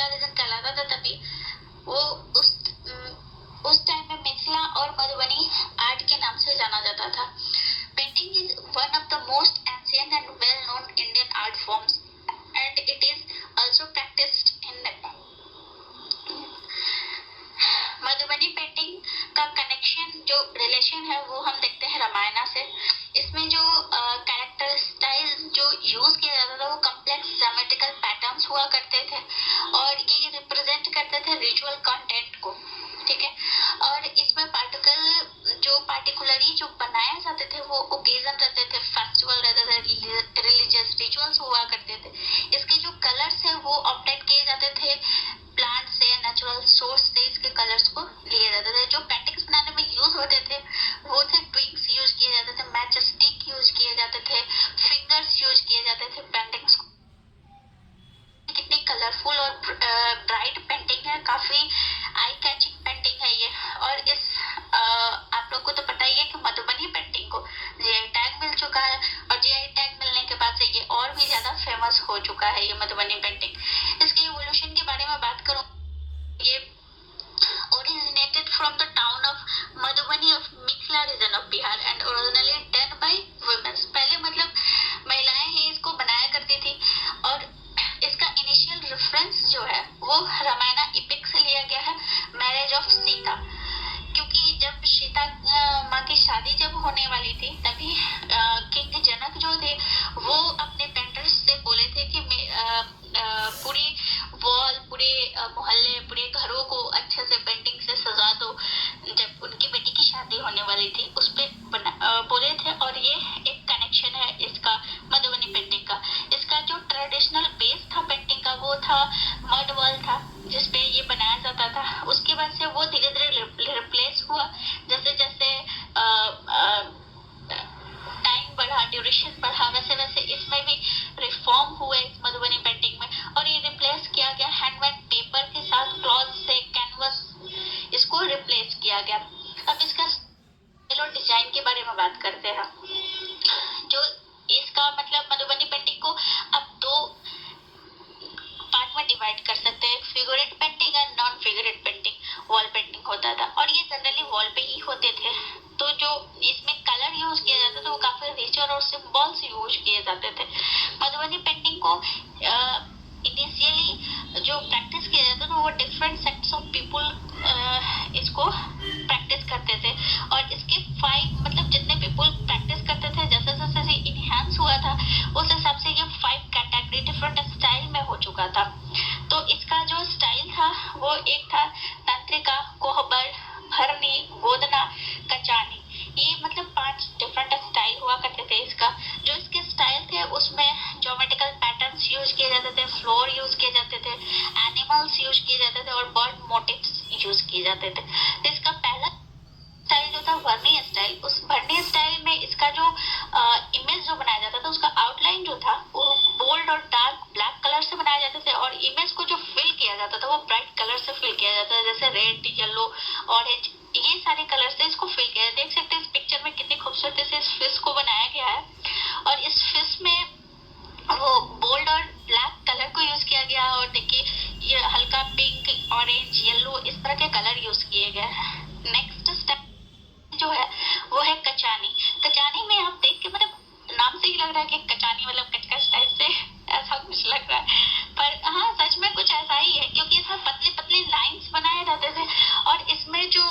Mithila reason कहलाता था तभी वो उस टाइम में मिथिला और मधुबनी आर्ट के नाम से जाना जाता था। Painting is one of the most ancient and well known Indian art forms and it is also practised in Madhubani. Painting का कनेक्शन जो रिलेशन है वो हम देखते हैं रामायण से। इसमें जो कैरेक्टर स्टाइल जो यूज किया जाता था वो कॉम्प्लेक्स ज्योमेट्रिकल पैटर्न्स हुआ करते थे और ये रिप्रेजेंट करते थे रिचुअल कंटेंट को, ठीक है। और इसमें पार्टिकुलरली जो बनाए जाते थे वो ओकेजन रहते थे, फेस्टिवल रहते थे, रिलीजियस रिचुअल्स हुआ करते थे। इसके जो कलर्स है वो ऑब्टेन किए जाते थे प्लांट से, नेचुरल सोर्स से इसके कलर्स को लिए जाते थे। जो पेंटिंग्स बनाने में यूज होते थे वो थे ट्विग्स यूज किए जाते थे, मैच स्टिक यूज किए जाते थे, फिंगर्स यूज किए जाते थे पेंटिंग्स को। कितनी कलरफुल और ब्राइट पेंटिंग है, काफी आई कैचिंग पेंटिंग है ये। और इस आप लोग को तो पता ही है कि मधुबनी पेंटिंग को जीआई टैग मिल चुका है और जीआई टैग मिलने के बाद से ये और भी ज्यादा फेमस हो चुका है ये मधुबनी पेंटिंग। इसके इवोल्यूशन के बारे में बात करूं, ये originated from the town of Madhubani of Mithila region of Bihar and originally done by women। पहले मतलब महिलाएं ही इसको बनाया करती थी और इसका इनिशियल रेफरेंस जो है वो रामायण इपिक से लिया गया है, मैरिज ऑफ सीता। क्योंकि जब सीता माँ की शादी जब होने वाली थी तभी किंग जनक जो थे वो अपने पेंटर्स से बोले थे कि पूरी वॉल, पूरे मोहल्ले, पूरे घरों को अच्छे से पेंटिंग से सजा दो। जब उनकी बेटी की शादी होने वाली थी उस पे बोले थे और ये एक कनेक्शन है इसका मधुबनी पेंटिंग का। इसका जो ट्रेडिशनल बेस था पेंटिंग का वो था मड वॉल था जिसपे ये बनाया जाता था। उसके बाद से वो धीरे धीरे रिप्लेस हुआ, जैसे जैसे टाइम बढ़ा, ड्यूरेशन बढ़ा, वैसे वैसे इसमें भी रिफॉर्म हुए इस मधुबनी पेंटिंग में और ये रिप्लेस किया गया हैंडमेड पेपर के साथ, क्लॉथ से, कैनवस, इसको रिप्लेस किया गया। अब इसका डिजाइन के बारे में बात करते हैं। जो इसका मतलब मधुबनी पेंटिंग को अब दो पार्ट में डिवाइड कर सकते हैं, फिगरेट पेंटिंग और नॉन फिगरेट पेंटिंग। वॉल पेंटिंग होता था और ये जनरली वॉल पे ही होते थे। तो जो इसमें कलर यूज किया जाता था वो काफी रिचर और सिंबल्स यूज किए जाते थे। मधुबनी पेंटिंग को इनिशियली जो प्रैक्टिस किया जाता था वो डिफरेंट सेक्ट्स ऑफ पीपल इसको प्रैक्टिस करते थे और इसके 5 मतलब जितने पीपल प्रैक्टिस करते थे जैसे जैसे इनहैंस हुआ था उस हिसाब से ये 5 कैटेगरी डिफरेंट स्टाइल में हो चुका था। तो इसका जो स्टाइल था वो एक था तंत्रिका, कोहबर, भरनी, गोदना, कचानी। ये मतलब 5 डिफरेंट स्टाइल हुआ करते थे इसका। जो इसके स्टाइल थे उसमें ज्योमेट्रिकल पैटर्न्स यूज किए जाते थे, फ्लोर यूज किए जाते थे, एनिमल्स यूज किए जाते थे और बर्ड मोटिव्स यूज किए जाते थे। तो इसका पहला स्टाइल जो था वर्नी स्टाइल। उस वर्नी स्टाइल में इसका जो इमेज जो बनाया जाता था उसका आउटलाइन जो था वो बोल्ड और डार्क ब्लैक कलर से बनाए जाते थे और इमेज को जो फिल किया जाता था वो ब्राइट कलर से फिल किया जाता था, जैसे रेड, येलो, ऑरेंज, ये सारे कलर से इसको फिल किया जाता है। देख सकते हैं इस पिक्चर में कितनी खूबसूरती से इस फिश को बनाया गया है और इस फिश में वो बोल्ड और ब्लैक कलर को यूज किया गया और देखिए ये हल्का पिंक, ऑरेंज, येलो इस तरह के कलर यूज किए गए हैं। नेक्स्ट स्टेप जो है वो है कचानी। कचानी में आप देख के मतलब नाम से ही लग रहा है कि कचानी मतलब कचकच टाइप से ऐसा कुछ लग रहा है, पर हाँ सच में कुछ ऐसा ही है क्योंकि इसमें पतले पतले लाइंस बनाए जाते थे और इसमें जो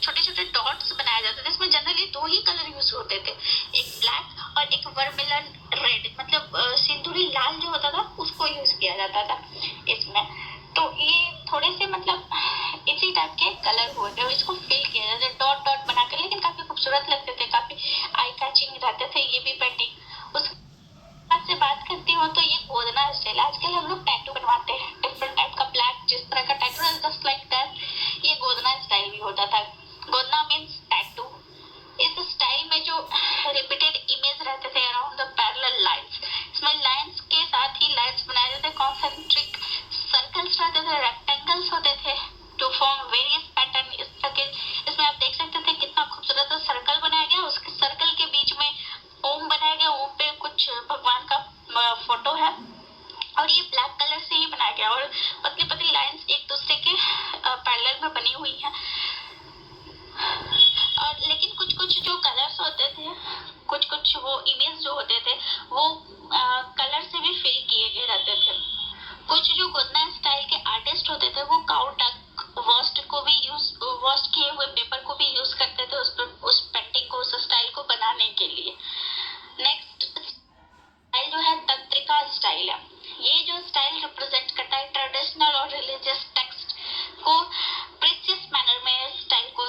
छोटे छोटे डॉट्स बनाए जाते थे। इसमें जनरली 2 ही कलर यूज होते थे, एक ब्लैक और एक वर्मिलन रेड, मतलब सिंदूरी लाल जो होता था उसको यूज किया जाता था इसमें। तो ये थोड़े से मतलब इसी टाइप के कलर हुए थे, इसको फिल किया जाता है डॉट डॉट बनाकर, लेकिन काफी खूबसूरत लगते थे, काफी आई कैचिंग रहते थे ये भी पेंटिंग। उस से बात करती हूँ तो ये गोदना स्टाइल, आजकल हम लोग टैटू बनवाते हैं डिफरेंट टाइप का, ब्लैक जिस तरह का टैटू है जस्ट लाइक दैट ये गोदना स्टाइल भी होता था। गोदना मीन्स टैटू। इस स्टाइल में जो रिपीटेड इमेज रहते थे अराउंड द पैरेलल लाइंस, इसमें लाइंस के साथ ही लाइंस बनाए जाते थे, कॉन्सेंट्रिक सर्कल्स रहते थे, रेक्टेंगल्स होते थे टू फॉर्म वेरियस पैटर्न। इस तरह के इसमें आप देख सकते थे कितना खूबसूरत सर्कल बनाया गया, उसके सर्कल के बीच में ओम बनाया गया, ओम पे कुछ भगवान का फोटो है और ये ब्लैक कलर से ही बनाया गया और पतली पतली पेंटिंग्स एक दूसरे के पैरेलल में बनी हुई हैं। और लेकिन कुछ कुछ जो कलर्स होते थे, कुछ कुछ वो इमेज जो होते थे वो कलर से भी फिल किए गए रहते थे। कुछ जो गोदना स्टाइल के आर्टिस्ट होते थे वो काउ डक वॉश किए हुए पेपर को भी यूज करते थे उस पेंटिंग को, उस स्टाइल को बनाने के लिए। नेक्स्ट स्टाइल जो है तंत्रिका स्टाइल है। ये जो स्टाइल रिप्रेजेंट करता है ट्रेडिशनल और रिलीजियस टेक्स्ट को प्रीसियस मैनर में इस स्टाइल को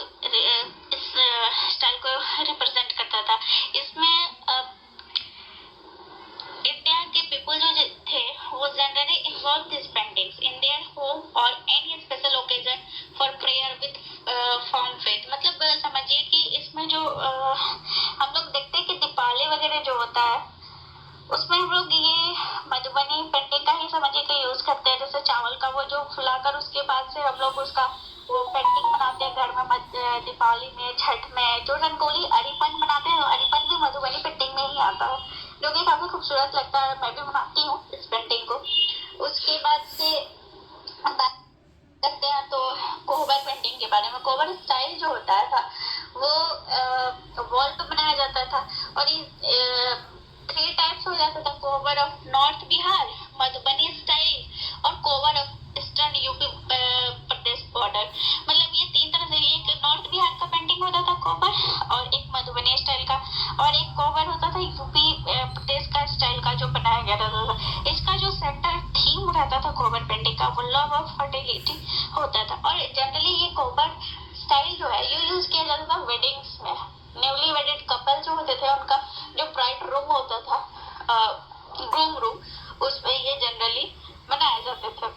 रिप्रेजेंट करता था। इसमें इंडिया के पीपल जो थे वो generally involve this paintings in their home और any special occasion for prayer with form faith. मतलब समझिए कि इसमें जो हम लोग देखते हैं कि दीपावली वगैरह जो होता है उसमें हम लोग ये मधुबनी पेंटिंग का ही समझिए कि यूज करते हैं। जैसे चावल का वो जो फुलाकर उसके बाद से हम लोग उसका वो पेंटिंग बनाते हैं घर में दीपावली में, छठ में। जो रंगोली अरिपन बनाते हैं, अरिपन भी मधुबनी पेंटिंग में ही आता है, जो कि काफी खूबसूरत लगता है। मैं भी बनाती हूँ इस पेंटिंग को। उसके बाद से बात करते हैं तो कोहबर पेंटिंग के बारे में। कोहबर स्टाइल जो होता था वो वॉल पे बनाया जाता था और ये 3 टाइप्स हो जाता था, कोहबर of north Bihar, Madhubani style और कोहबर of eastern UP Pradesh border. मतलब ये 3 तरह से, एक नॉर्थ बिहार का पेंटिंग होता था कोहबर, और एक मधुबनी स्टाइल का, और एक कोहबर होता था यूपी प्रदेश का स्टाइल का जो बनाया गया था। इसका जो सेंटर थीम रहता था कोहबर पेंटिंग का वो लव ऑफ फर्टिलिटी होता था। और जनरली ये कोहबर स्टाइल जो है ये यूज किया जाता था वेडिंग्स में। न्यूली वेडेड कपल जो होते थे उनका जो ब्राइड रूम होता था, ग्रूम रूम, उसमें ये जनरली बनाए जाते थे।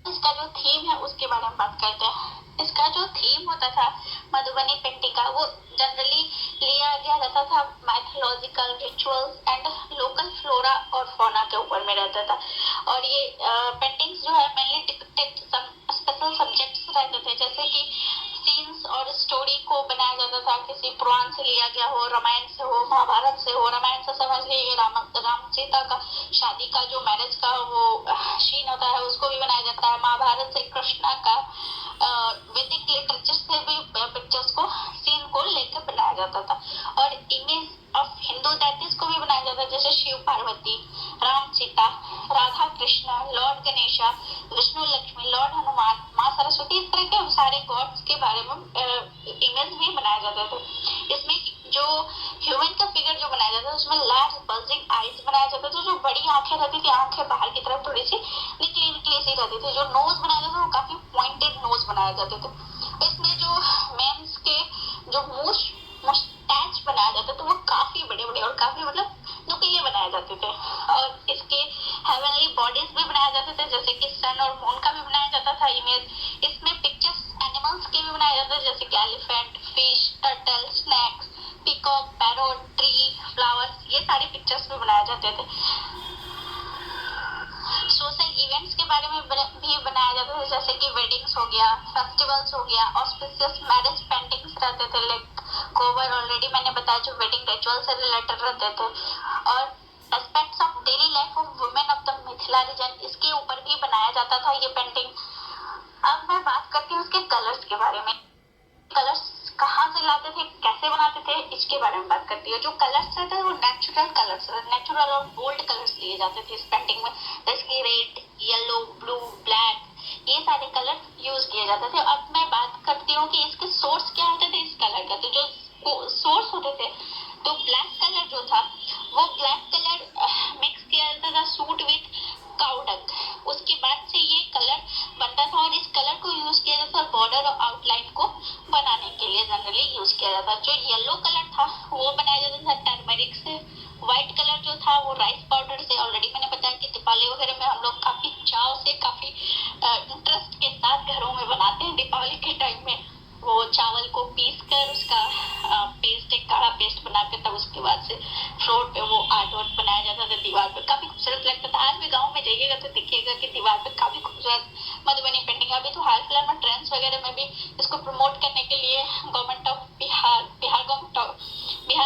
इसका जो थीम है उसके बारे में बात करते हैं। इसका जो थीम होता था मधुबनी पेंटिंग का वो जनरली लिया गया रहता था mythological rituals and local flora और फौना के ऊपर में रहता था। और ये पेंटिंग्स जो है mainly depicted some special subjects रहते थे, जैसे कि सीन्स और स्टोरी को बनाया जाता था। किसी पुराण से लिया गया हो, रामायण से हो, महाभारत से हो। रामायण से समझ लीजिए राम सीता का शादी का जो मैरिज का वो सीन होता है उसको भी बनाया जाता है। महाभारत से कृष्णा का वैदिक लिटरेचर से भी पिक्चर्स को सीन को लेकर बनाया जाता था। और इमेज ऑफ हिंदू डेटीज को भी बनाया जाता है, जैसे शिव पार्वती, राम सीता, राधा कृष्ण, लॉर्ड गणेशा, विष्णु लक्ष्मी, लॉर्ड हनुमान, माँ सरस्वती, इस तरह के सारे गॉड्स के बारे में इमेज भी बनाए जाते थे। इसमें जो ह्यूमन का फिगर जो बनाया जाता है उसमें लार्ज बल्जिंग आईज बनाया जाता था, जो बड़ी आंखें रहती थी, आंखें बाहर की तरफ थोड़ी सी निकली निकली सी रहती थी। जो नोज बनाया जाता था वो काफी पॉइंटेड नोज बनाए जाते थे। इसमें जो मेंस के जो मुस्टैच बनाया जाता था वो काफी बड़े बड़े और काफी मतलब नुकीले बनाए जाते थे। और इसके हेवनली बॉडीज भी बनाए जाते थे, जैसे कि सन और मून का भी बनाया जाता था इमेज। इसमें पिक्चर्स एनिमल्स के भी बनाए जाते थे, जैसे कि elephant, fish, turtle, snacks, peacock, parrot, tree, flowers, ये सारे पिक्चर्स भी बनाए जाते थे। सोशल इवेंट्स के बारे में भी बनाया जाता था, जैसे कि वेडिंग्स हो गया, फेस्टिवल्स हो गया, ऑस्पिशियस मैरिज पेंटिंग्स रहते थे। लाइक कोवर ऑलरेडी मैंने बताया जो वेडिंग रिचुअल से रिलेटेड रहते थे। और aspects of daily life of women of the Mithila region, इसके ऊपर भी बनाया जाता था ये पेंटिंग। अब मैं बात करती हूँ इसके कलर्स के बारे में। कलर्स कहाँ से लाते थे, कैसे बनाते थे, इसके बारे में बात करती है। जो कलर्स रहते थे वो नेचुरल कलर्स, नेचुरल और बोल्ड कलर्स लिए जाते थे इस पेंटिंग में, जैसे कि रेड, येलो, ब्लू, ब्लैक, ये सारे कलर यूज किए जाते थे। अब मैं बात करती हूँ कि इसके सोर्स क्या होते थे इस कलर का। तो जो सोर्स होते थे तो ब्लैक कलर जो था वो ब्लैक कलर मिक्स किया जाता था सूट विथ काउडंग, उसके बाद से ये कलर बनता था। और इस कलर को यूज किया जाता था बॉर्डर और आउटलाइन को बनाने के लिए जनरली यूज किया जाता। जो येलो कलर था वो बनाया जाता था टर्मरिक से। व्हाइट कलर जो था वो राइस पाउडर से। ऑलरेडी मैंने बताया कि दीपावली वगैरह में हम लोग काफी चाव से, काफी इंटरेस्ट के साथ घरों में बनाते हैं दीपावली के टाइम में। वो चावल को पीस कर उसका पेस्ट, एक काढ़ा पेस्ट बनाकर तब उसके बाद से फ्लोर पे वो आर्ट वर्क बनाया जाता था दीवार पे, काफी खूबसूरत लगता था। आज भी गाँव में जाइएगा तो दिखिएगा कि दीवार पे काफी खूबसूरत मधुबनी पेंटिंग। अभी तो हाल फिलहाल में ट्रेंड्स वगैरह में भी इसको प्रमोट करने के लिए गवर्नमेंट ऑफ बिहार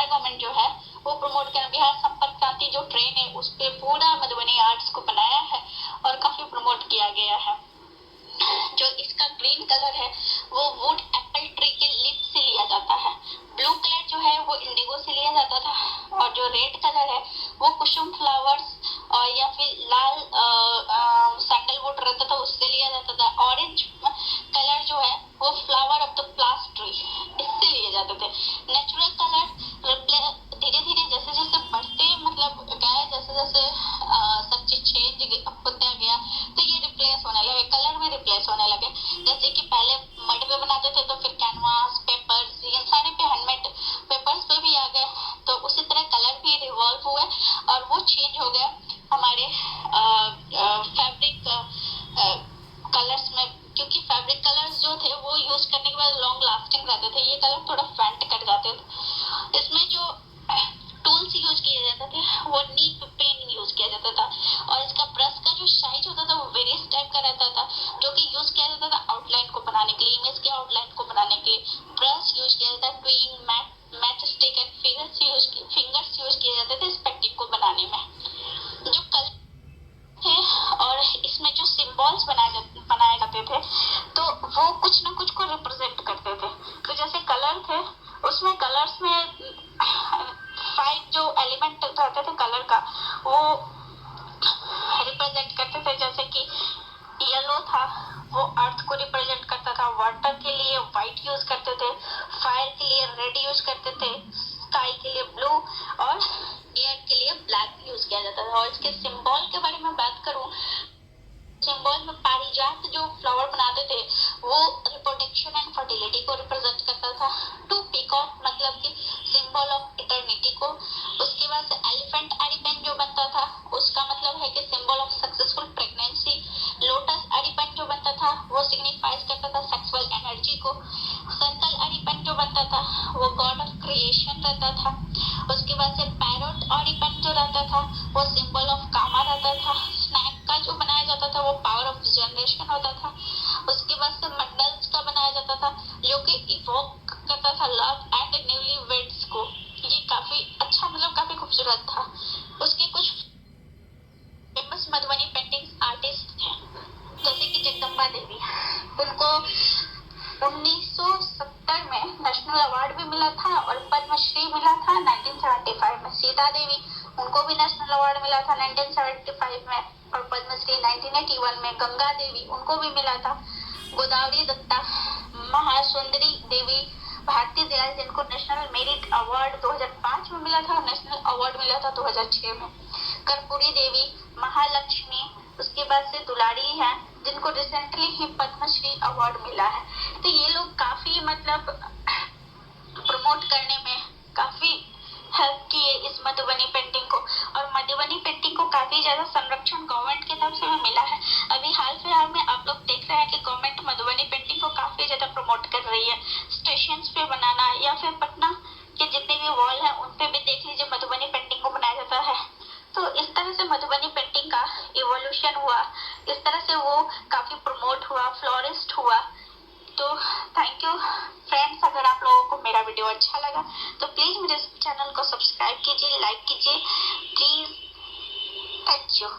गवर्नमेंट जो है वो प्रमोट कर, बिहार संपर्क क्रांति जो ट्रेन है उस पे पूरा मधुबनी आर्ट्स को बनाया है और काफी प्रमोट किया गया है। कलर है वो वुड एप्पल ट्री के लीफ से लिया जाता है। ब्लू कलर जो है वो इंडिगो से लिया जाता था, और जो रेड कलर है वो कुसुम फ्लावर्स और या फिर लाल सैंडलवुड रहता था उससे लिया जाता था। ऑरेंज कलर जो है वो flower of the pliers tree इससे लिए जाते थे। नेचुरल कलर धीरे धीरे जैसे जैसे बढ़ते मतलब गए, जैसे जैसे सब चीज चेंज होता गया तो ये रिप्लेस होने लगे, कलर में रिप्लेस होने लगे। जैसे कि पहले मड पे बनाते थे तो फिर कैनवास, पेपर्स, ये सारे पे हैंडमेड पेपर्स पे भी आ गए, तो उसी तरह कलर भी रिवॉल्व हुए और वो चेंज हो गया हमारे फैब्रिक कलर्स में, क्योंकि फैब्रिक कलर्स जो थे वो यूज करने के बाद लॉन्ग लास्टिंग रहते थे, ये कलर थोड़ा फेंट कर जाते थे। इसमें जो टूल्स यूज किए जाते थे वो नीब पेन यूज किया जाता था, और इसका ब्रश का जो साइज होता था वो वेरियस टाइप का रहता था, जो कि यूज किया जाता था आउटलाइन को बनाने के लिए, इमेज के आउटलाइन को बनाने के लिए। ब्रश यूज किया जाता था, twig, match stick and fingers use किए जाते थे स्पेक्टिक को बनाने में। जो कलर थे और इसमें जो सिंबल्स बनाए जाते थे तो वो कुछ ना कुछ को रिप्रेजेंट करते थे। तो जैसे कलर थे उसमें कलर्स में 5 जो एलिमेंट रहते थे कलर का वो रिप्रेजेंट करते थे। जैसे कि येलो था वो अर्थ को रिप्रेजेंट करता था, वाटर के लिए व्हाइट यूज करते थे, फायर के लिए रेड यूज करते थे, स्काई के लिए ब्लू और एयर के लिए ब्लैक यूज किया जाता था। और इसके सिंबल के बारे में बात करूं, सिंबल में पारिजात जो फ्लावर बनाते थे वो रिप्रोडक्शन एंड फर्टिलिटी को रिप्रेजेंट करता था। टू पीकॉक मतलब कि सिंबल ऑफ इटर्निटी को। उसके बाद से एलिफेंट एरिपेन जो बनता था उसका मतलब है कि symbol of successful pregnancy. Lotus एरिपेन जो बनता था वो सिग्निफाइज करता था सेक्सुअल एनर्जी को। सर्कल एरिपेन जो बनता था वो गॉड ऑफ क्रिएशन रहता था। उसके बाद से पैरोट एरिपेन जो रहता था वो सिंबल ऑफ कामा रहता था। स्नैक का जो बनाया जाता था वो पावर ऑफ जनरेशन होता था। उसके बाद से मंडल्स का बनाया जाता था जो कि इवोक करता था लव एंड न्यूली वेड्स को। ये काफी अच्छा मतलब काफी खूबसूरत था। उसके कुछ फेमस मधुबनी पेंटिंग आर्टिस्ट थे जैसे कि जगदम्बा देवी, उनको 1970 में नेशनल अवार्ड भी मिला था और पद्मश्री मिला था 1975 में। सीता देवी उनको भी नेशनल अवार्ड मिला था 1975 में और पद्मश्री 1981 में। गंगा देवी उनको भी मिला था। गोदावरी दत्ता, महासुंदरी देवी, भारती दयाल जिनको नेशनल मेरिट अवार्ड 2005 में मिला था और नेशनल अवार्ड मिला था 2006 में। कर्पूरी देवी, महालक्ष्मी, उसके बाद से दुलारी है जिनको रिसेंटली ही पद्मश्री अवार्ड मिला है। तो ये लोग काफी मतलब प्रमोट करने में काफी हेल्प किए इस मधुबनी पेंटिंग को, और मधुबनी पेंटिंग को काफी ज्यादा संरक्षण गवर्नमेंट की तरफ से भी मिला है। अभी हाल फिलहाल में आप लोग देख रहे हैं कि गवर्नमेंट मधुबनी पेंटिंग को काफी ज्यादा प्रमोट कर रही है। स्टेशन पे बनाना या फिर पटना के जितने भी वॉल है उन पे भी देख लीजिए मधुबनी पेंटिंग को बनाया जाता है। तो इस तरह से मधुबनी पेंटिंग का इवोल्यूशन हुआ, इस तरह से वो काफी प्रमोट हुआ, फ्लोरिस्ट हुआ। तो थैंक यू फ्रेंड्स, अगर आप लोगों को मेरा वीडियो अच्छा लगा तो प्लीज मेरे चैनल को सब्सक्राइब कीजिए, लाइक कीजिए प्लीज। Thank you.